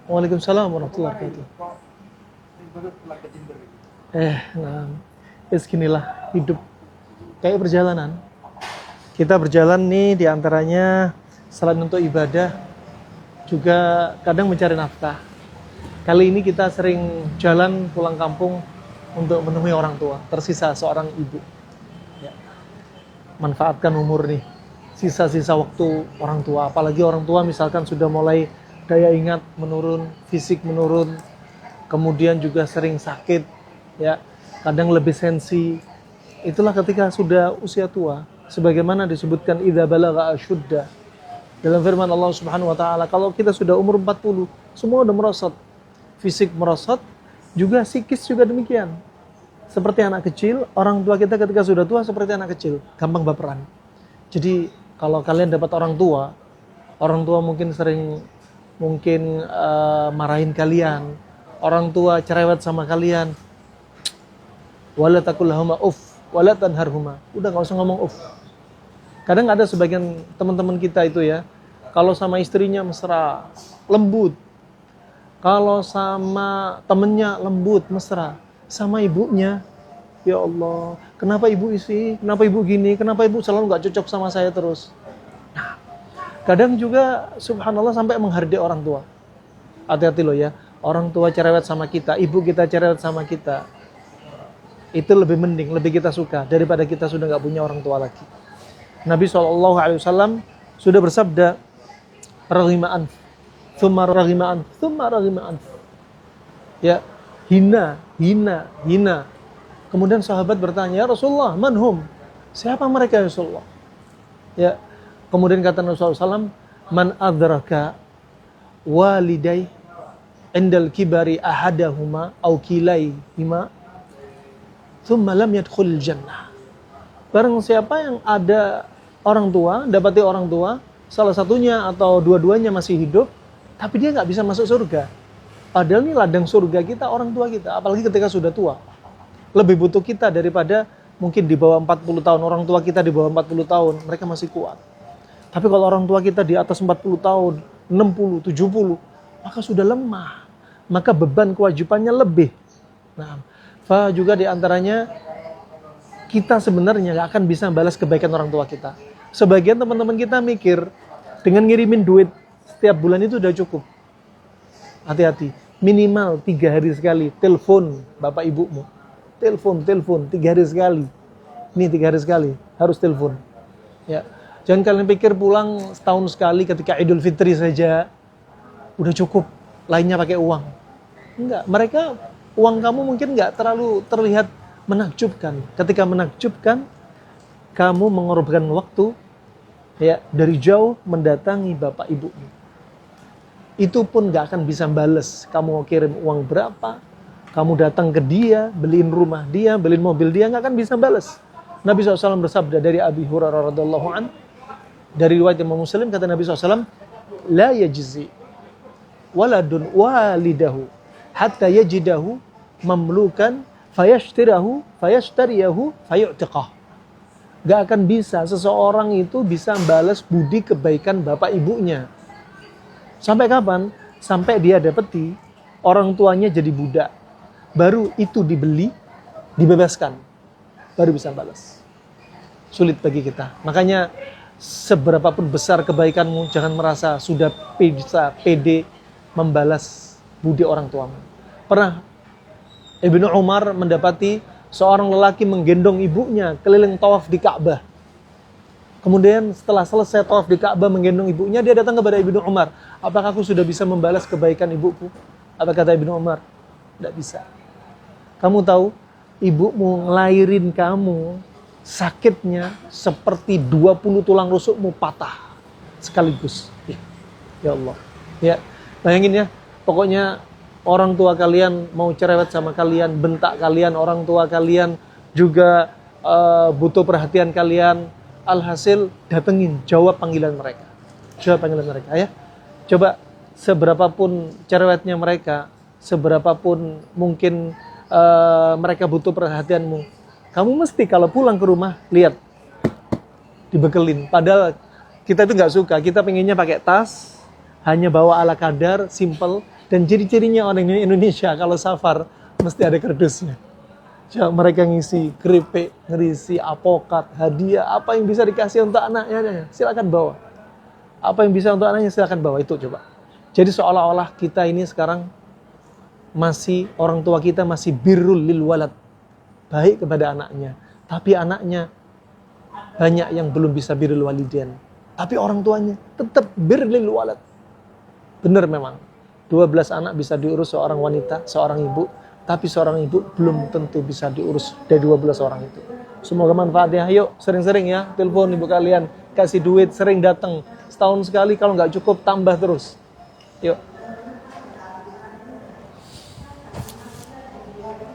Waalaikumsalam warahmatullahi wabarakatuh. Nah, beginilah hidup kayak perjalanan. Kita berjalan nih diantaranya selain untuk ibadah, juga kadang mencari nafkah. Kali ini kita sering jalan pulang kampung untuk menemui orang tua. Tersisa seorang ibu. Ya. Manfaatkan umur nih, sisa-sisa waktu orang tua. Apalagi orang tua misalkan sudah mulai daya ingat menurun, fisik menurun, kemudian juga sering sakit, ya, kadang lebih sensi. Itulah ketika sudah usia tua, sebagaimana disebutkan idza balagha asyudda dalam firman Allah Subhanahu wa taala, kalau kita sudah umur 40, semua udah merosot. Fisik merosot, juga psikis juga demikian. Seperti anak kecil, orang tua kita ketika sudah tua seperti anak kecil, gampang baperan. Jadi kalau kalian dapat orang tua mungkin sering marahin kalian, orang tua cerewet sama kalian, wala taqul lahuma uff wala tanharhuma, udah nggak usah ngomong uff. Kadang ada sebagian teman-teman kita itu ya, kalau sama istrinya mesra, lembut, kalau sama temennya lembut, mesra, sama ibunya, ya Allah, kenapa ibu isi, kenapa ibu gini, kenapa ibu selalu nggak cocok sama saya terus. Kadang juga subhanallah sampai menghargai orang tua. Hati-hati loh ya, orang tua cerewet sama kita, ibu kita cerewet sama kita, itu lebih mending, lebih kita suka daripada kita sudah nggak punya orang tua lagi. Nabi SAW sudah bersabda, raghima anf, thumma raghima anf, thumma raghima anf. Ya, hina. Kemudian sahabat bertanya, ya Rasulullah, manhum? Siapa mereka ya Rasulullah? Ya, kemudian kata Rasulullah SAW, man adraka walidai indal kibari ahadahuma au kilaihima thumma lam yadkhul jannah. Barang siapa yang ada orang tua, dapati orang tua, salah satunya atau dua-duanya masih hidup, tapi dia nggak bisa masuk surga. Padahal ini ladang surga kita, orang tua kita, apalagi ketika sudah tua. Lebih butuh kita daripada mungkin di bawah 40 tahun, orang tua kita di bawah 40 tahun, mereka masih kuat. Tapi kalau orang tua kita di atas 40 tahun, 60, 70, maka sudah lemah. Maka beban kewajibannya lebih. Nah, juga diantaranya, kita sebenarnya gak akan bisa balas kebaikan orang tua kita. Sebagian teman-teman kita mikir, dengan ngirimin duit setiap bulan itu udah cukup. Hati-hati, minimal 3 hari sekali, telepon bapak ibumu. Telepon, 3 hari sekali. Ini 3 hari sekali, harus telepon. Ya. Jangan kalian pikir pulang setahun sekali ketika Idul Fitri saja udah cukup, lainnya pakai uang. Enggak, mereka uang kamu mungkin enggak terlalu terlihat menakjubkan. Ketika menakjubkan, kamu mengorbankan waktu ya dari jauh mendatangi bapak ibumu. Itu pun enggak akan bisa bales. Kamu mau kirim uang berapa, kamu datang ke dia, beliin rumah dia, beliin mobil dia, enggak akan bisa bales. Nabi SAW bersabda dari Abi Hurairah radhiyallahu anhu, dari riwayat Imam Muslim, kata Nabi SAW, la yajzi waladun walidahu hatta yajidahu mamlukan fayashtariyahu fayu'tiqah. Gak akan bisa seseorang itu bisa balas budi kebaikan bapak ibunya. Sampai kapan? Sampai dia dapeti orang tuanya jadi budak. Baru itu dibeli, dibebaskan. Baru bisa balas. Sulit bagi kita. Makanya seberapapun besar kebaikanmu, jangan merasa sudah bisa pede membalas budi orang tuamu. Pernah Ibnu Umar mendapati seorang lelaki menggendong ibunya keliling tawaf di Ka'bah. Kemudian setelah selesai tawaf di Ka'bah menggendong ibunya, dia datang kepada Ibnu Umar. Apakah aku sudah bisa membalas kebaikan ibuku? Apa kata Ibnu Umar? Tidak bisa. Kamu tahu, ibumu ngelahirin kamu, sakitnya seperti 20 tulang rusukmu patah sekaligus. Ya Allah. Ya, bayangin ya, pokoknya orang tua kalian mau cerewet sama kalian, bentak kalian, orang tua kalian juga butuh perhatian kalian. Alhasil datengin, jawab panggilan mereka. Jawab panggilan mereka ya. Coba seberapapun cerewetnya mereka, seberapapun mungkin mereka butuh perhatianmu, kamu mesti kalau pulang ke rumah, lihat, dibekelin. Padahal kita itu nggak suka, kita pengennya pakai tas, hanya bawa ala kadar, simple, dan ciri-cirinya orang Indonesia kalau safar mesti ada kardusnya. Mereka ngisi keripik, ngisi apokat, hadiah, apa yang bisa dikasih untuk anaknya, silakan bawa. Apa yang bisa untuk anaknya silakan bawa, itu coba. Jadi seolah-olah kita ini sekarang masih, orang tua kita masih birrul lil walad, baik kepada anaknya, tapi anaknya banyak yang belum bisa birrul walidain, tapi orang tuanya tetap birrul lil walad. Benar memang, 12 anak bisa diurus seorang wanita, seorang ibu, tapi seorang ibu belum tentu bisa diurus dari 12 orang itu. Semoga manfaatnya. Yuk sering-sering ya, telepon ibu kalian, kasih duit, sering datang. Setahun sekali, kalau nggak cukup tambah terus. Yuk.